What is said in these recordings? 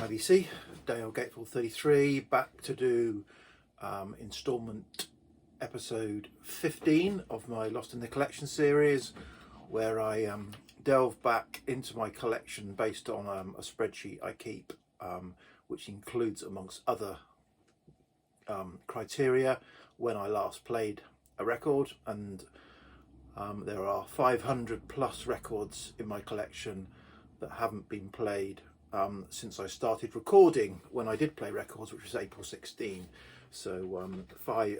IVC, Dale Gateful 33, back to do instalment episode 15 of my Lost in the Collection series, where I delve back into my collection based on a spreadsheet I keep, which includes, amongst other criteria, when I last played a record. And there are 500 plus records in my collection that haven't been played since I started recording when I did play records, which was April 16. So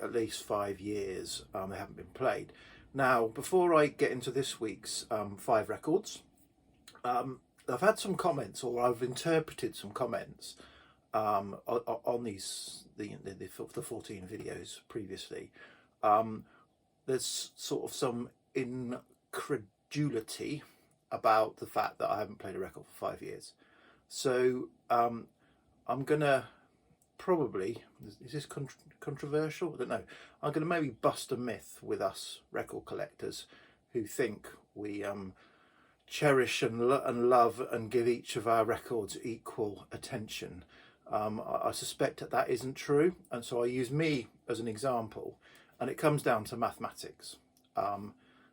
at least 5 years they haven't been played. Now, before I get into this week's 5 records, I've had some comments, or I've interpreted some comments on these the 14 videos previously. There's sort of some incredulity about the fact that I haven't played a record for 5 years. So I'm gonna probably, is this controversial? I don't know. I'm gonna maybe bust a myth with us record collectors who think we cherish and love and give each of our records equal attention. I suspect that isn't true, and so I use me as an example, and it comes down to mathematics.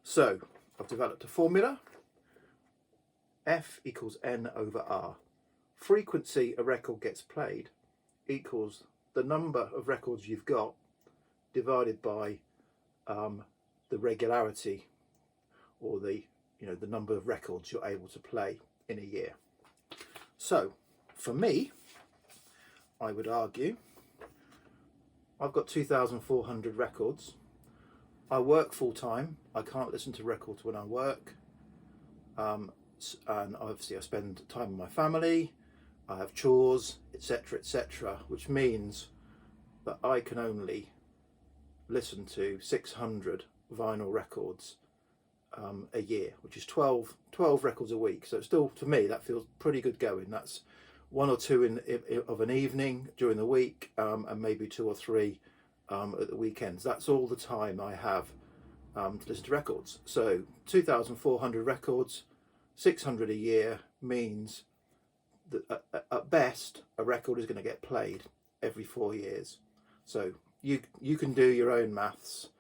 So I've developed a formula. F equals N over R. Frequency a record gets played equals the number of records you've got divided by the regularity, or the number of records you're able to play in a year. So for me, I would argue I've got 2,400 records. I work full time. I can't listen to records when I work. And obviously I spend time with my family. I have chores, etc., etc., which means that I can only listen to 600 vinyl records a year, which is 12 records a week. So still, to me, that feels pretty good going. That's 1 or 2 of an evening during the week, and maybe 2 or 3 at the weekends. That's all the time I have to listen to records. So 2,400 records, 600 a year, means that at best a record is going to get played every 4 years. So you can do your own maths,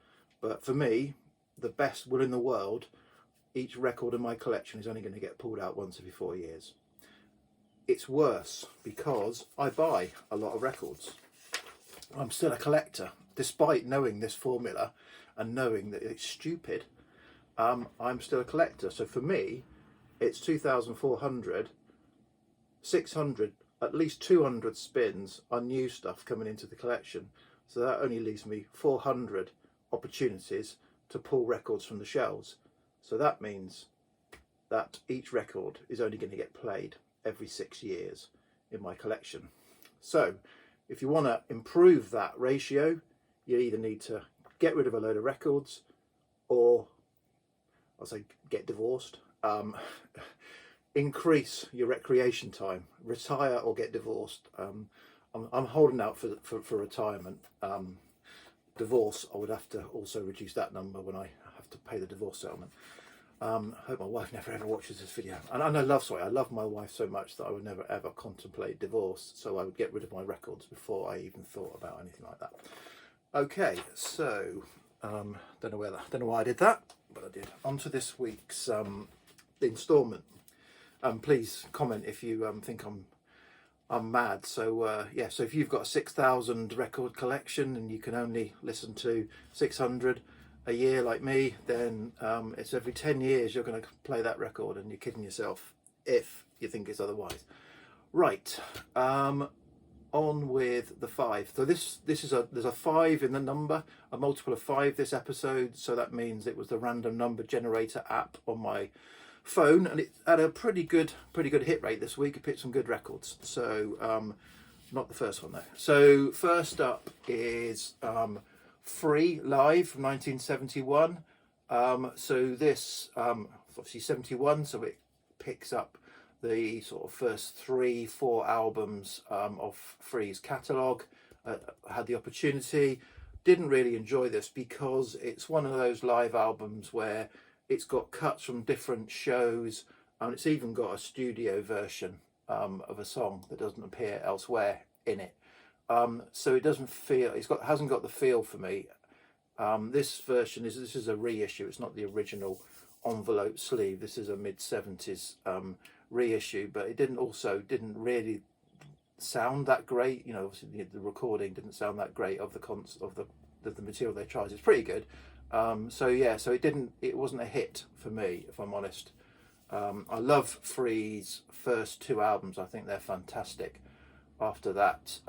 but for me, the best will in the world, each record in my collection is only going to get pulled out once every 4 years. It's worse because I buy a lot of records. I'm still a collector, despite knowing this formula and knowing that it's stupid. I'm still a collector. So for me, it's 2,400, 600, at least 200 spins on new stuff coming into the collection. So that only leaves me 400 opportunities to pull records from the shelves. So that means that each record is only going to get played every 6 years in my collection. So if you want to improve that ratio, you either need to get rid of a load of records, or I'll say get divorced. Increase your recreation time, retire or get divorced. I'm holding out for retirement. Divorce, I would have to also reduce that number when I have to pay the divorce settlement. I hope my wife never ever watches this video. And I love my wife so much that I would never ever contemplate divorce, so I would get rid of my records before I even thought about anything like that. Okay, so don't know why I did that, but I did. On to this week's instalment. Please comment if you think I'm mad. So so if you've got a 6,000 record collection and you can only listen to 600 a year like me, then it's every 10 years you're going to play that record, and you're kidding yourself if you think it's otherwise. Right, on with the 5. So there's a 5 in the number, a multiple of 5 this episode, so that means it was the random number generator app on my phone, and it had a pretty good hit rate this week. It picked some good records. So not the first one though. So first up is Free Live from 1971. So this obviously 71, so it picks up the sort of first 3-4 albums of Free's catalogue. Had the opportunity, didn't really enjoy this because it's one of those live albums where it's got cuts from different shows, and it's even got a studio version of a song that doesn't appear elsewhere in it. So it doesn't feel, hasn't got the feel for me. This version this is a reissue. It's not the original envelope sleeve. This is a mid-70s reissue, but it didn't really sound that great. You know, obviously the recording didn't sound that great of the material they tried. It's pretty good. So it wasn't a hit for me, if I'm honest. I love Free's first two albums. I think they're fantastic. After that,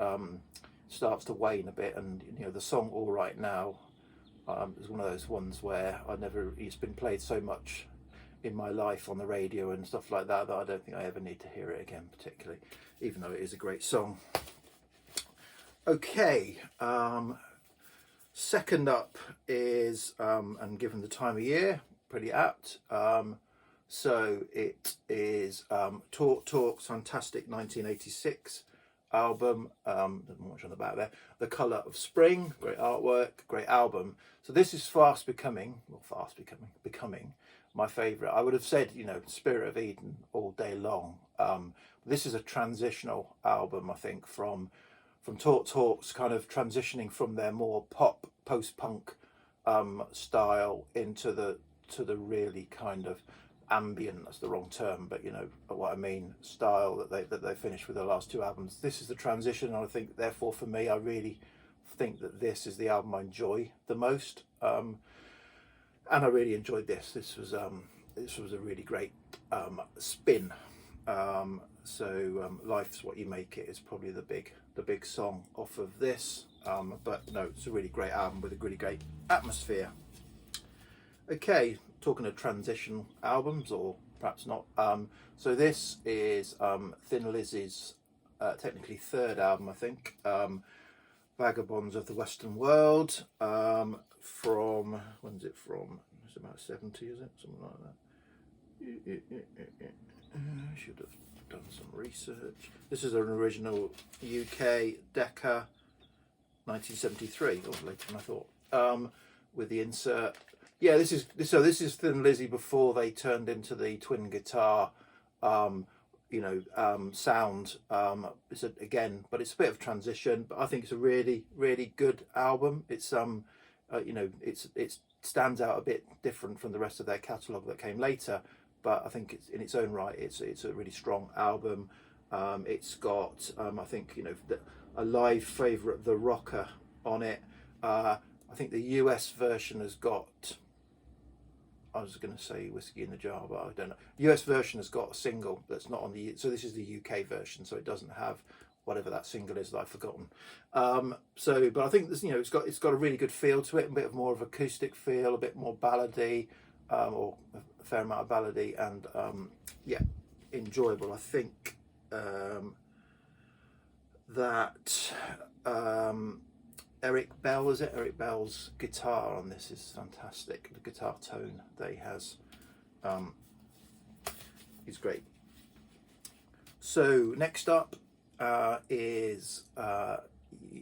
starts to wane a bit, and you know, the song "All Right Now" is one of those ones where it's been played so much in my life on the radio and stuff like that I don't think I ever need to hear it again, particularly, even though it is a great song. Okay, second up is, and given the time of year, pretty apt. So it is Talk's fantastic 1986 album. Not much on the back there. The Colour of Spring, great artwork, great album. So this is becoming my favourite. I would have said, you know, Spirit of Eden all day long. This is a transitional album, I think, from Talk's kind of transitioning from their more pop, post-punk style into the really kind of ambient, that's the wrong term, but you know what I mean, style that they finished with their last two albums. This is the transition, and I think therefore for me, I really think that this is the album I enjoy the most, and I really enjoyed this. This was a really great spin. Life's What You Make It is probably the big song off of this, but no, it's a really great album with a really great atmosphere. Okay, talking of transition albums, or perhaps not. So this is Thin Lizzy's technically third album, I think. Vagabonds of the Western World. From, when's it from? It's about 70, is it? Something like that. I should have done some research. This is an original UK Decca 1973, or later than I thought. With the insert. Yeah, this is Thin Lizzy before they turned into the twin guitar, sound. It's but it's a bit of transition. But I think it's a really, really good album. It's it stands out a bit different from the rest of their catalogue that came later. But I think it's in its own right. It's a really strong album. It's got I think a live favourite, The Rocker, on it. I think the US version has got, I was going to say Whiskey in the Jar, but I don't know. The US version has got a single that's not on so this is the UK version, so it doesn't have whatever that single is that I've forgotten. But I think this, it's got a really good feel to it, a bit more of acoustic feel, a bit more ballady, or a fair amount of ballady, and enjoyable. I think that Eric Bell's guitar on this is fantastic. The guitar tone that he has is great. So next up is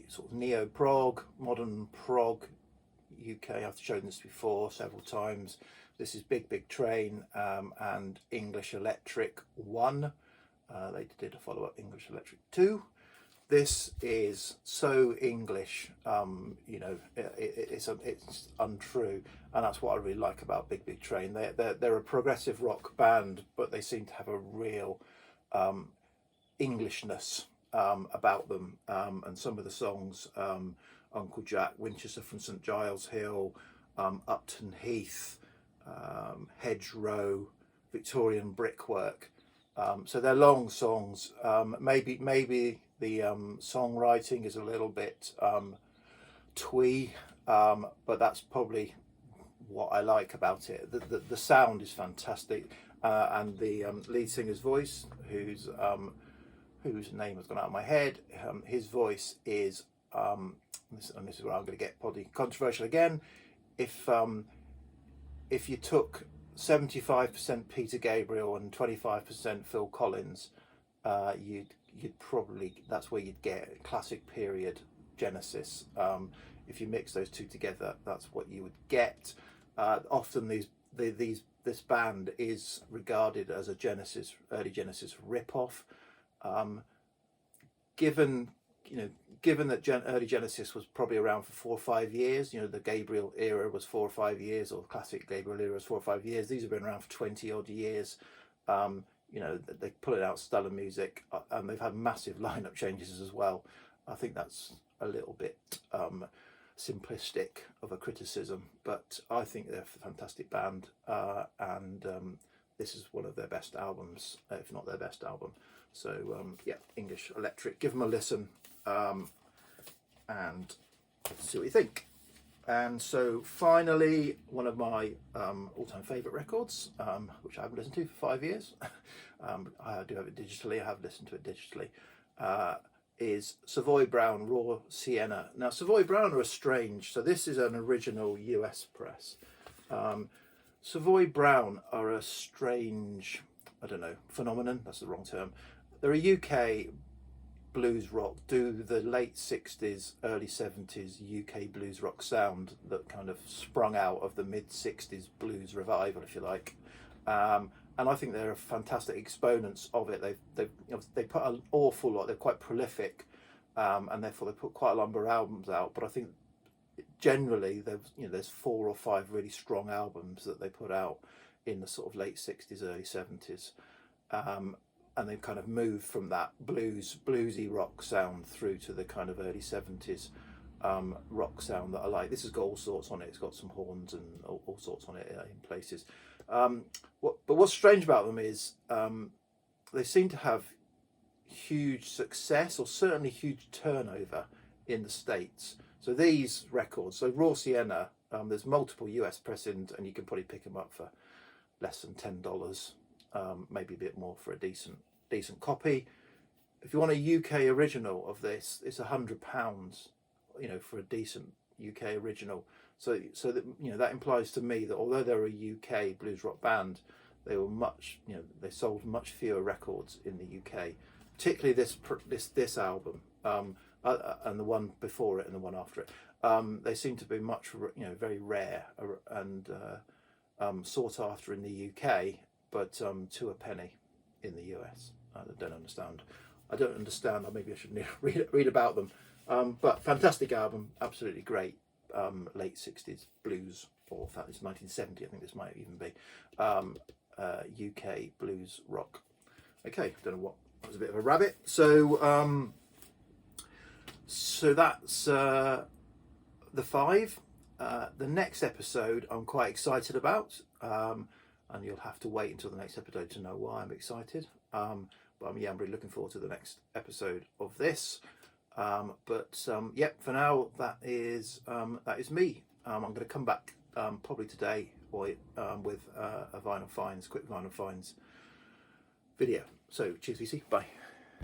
sort of neo-prog, modern prog UK. I've shown this before several times. This is Big Train and English Electric 1. They did a follow-up, English Electric 2. This is so English, it's untrue, and that's what I really like about Big Train. They're a progressive rock band, but they seem to have a real Englishness about them, and some of the songs, Uncle Jack, Winchester from St Giles Hill, Upton Heath, Hedgerow, Victorian Brickwork. So they're long songs. Maybe the songwriting is a little bit twee, but that's probably what I like about it. The sound is fantastic, and the lead singer's voice, whose name has gone out of my head, his voice is, and this is where I'm going to get probably controversial again. If you took 75% Peter Gabriel and 25% Phil Collins, you'd probably, that's where you'd get classic period Genesis. If you mix those two together, that's what you would get. Often this band is regarded as a early Genesis rip-off, Given given that early Genesis was probably around for 4 or 5 years, the Gabriel era was 4 or 5 years, or the classic Gabriel era was 4 or 5 years. These have been around for 20 odd years. They put out stellar music, and they've had massive lineup changes as well. I think that's a little bit simplistic of a criticism, but I think they're a fantastic band, and this is one of their best albums, if not their best album. So yeah, English Electric, give them a listen, and see what you think. And so finally, one of my all-time favourite records, which I haven't listened to for 5 years, I do have it digitally, I have listened to it digitally, is Savoy Brown Raw Sienna. Now, Savoy Brown are strange, so this is an original US press. Savoy Brown are a strange, I don't know, phenomenon, that's the wrong term. They're a UK blues rock, do the late 60s, early 70s UK blues rock sound that kind of sprung out of the mid 60s blues revival, if you like. And I think they're fantastic exponents of it. They put an awful lot. They're quite prolific, and therefore they put quite a number of albums out. But I think generally there's 4 or 5 really strong albums that they put out in the sort of late 60s, early 70s. And they've kind of moved from that bluesy rock sound through to the kind of early 70s rock sound that I like. This has got all sorts on it. It's got some horns and all sorts on it in places. But what's strange about them is they seem to have huge success, or certainly huge turnover in the States. So these records, so Raw Sienna, there's multiple US pressings, and you can probably pick them up for less than $10, maybe a bit more for a decent copy. If you want a UK original of this, it's £100, for a decent UK original. So that that implies to me that although they're a UK blues rock band, they were they sold much fewer records in the UK, particularly this album, and the one before it and the one after it. They seem to be much very rare and sought after in the UK, but to a penny in the US. I don't understand. Maybe I should read about them. But fantastic album, absolutely great. Late 60s blues, or in fact it's 1970, I think this might even be, UK blues rock. Okay, don't know what, that was a bit of a rabbit. So that's the 5. The next episode I'm quite excited about, and you'll have to wait until the next episode to know why I'm excited. But I'm really looking forward to the next episode of this. For now, that is me. I'm going to come back probably today with a quick Vinyl Finds video. So cheers, VC, bye.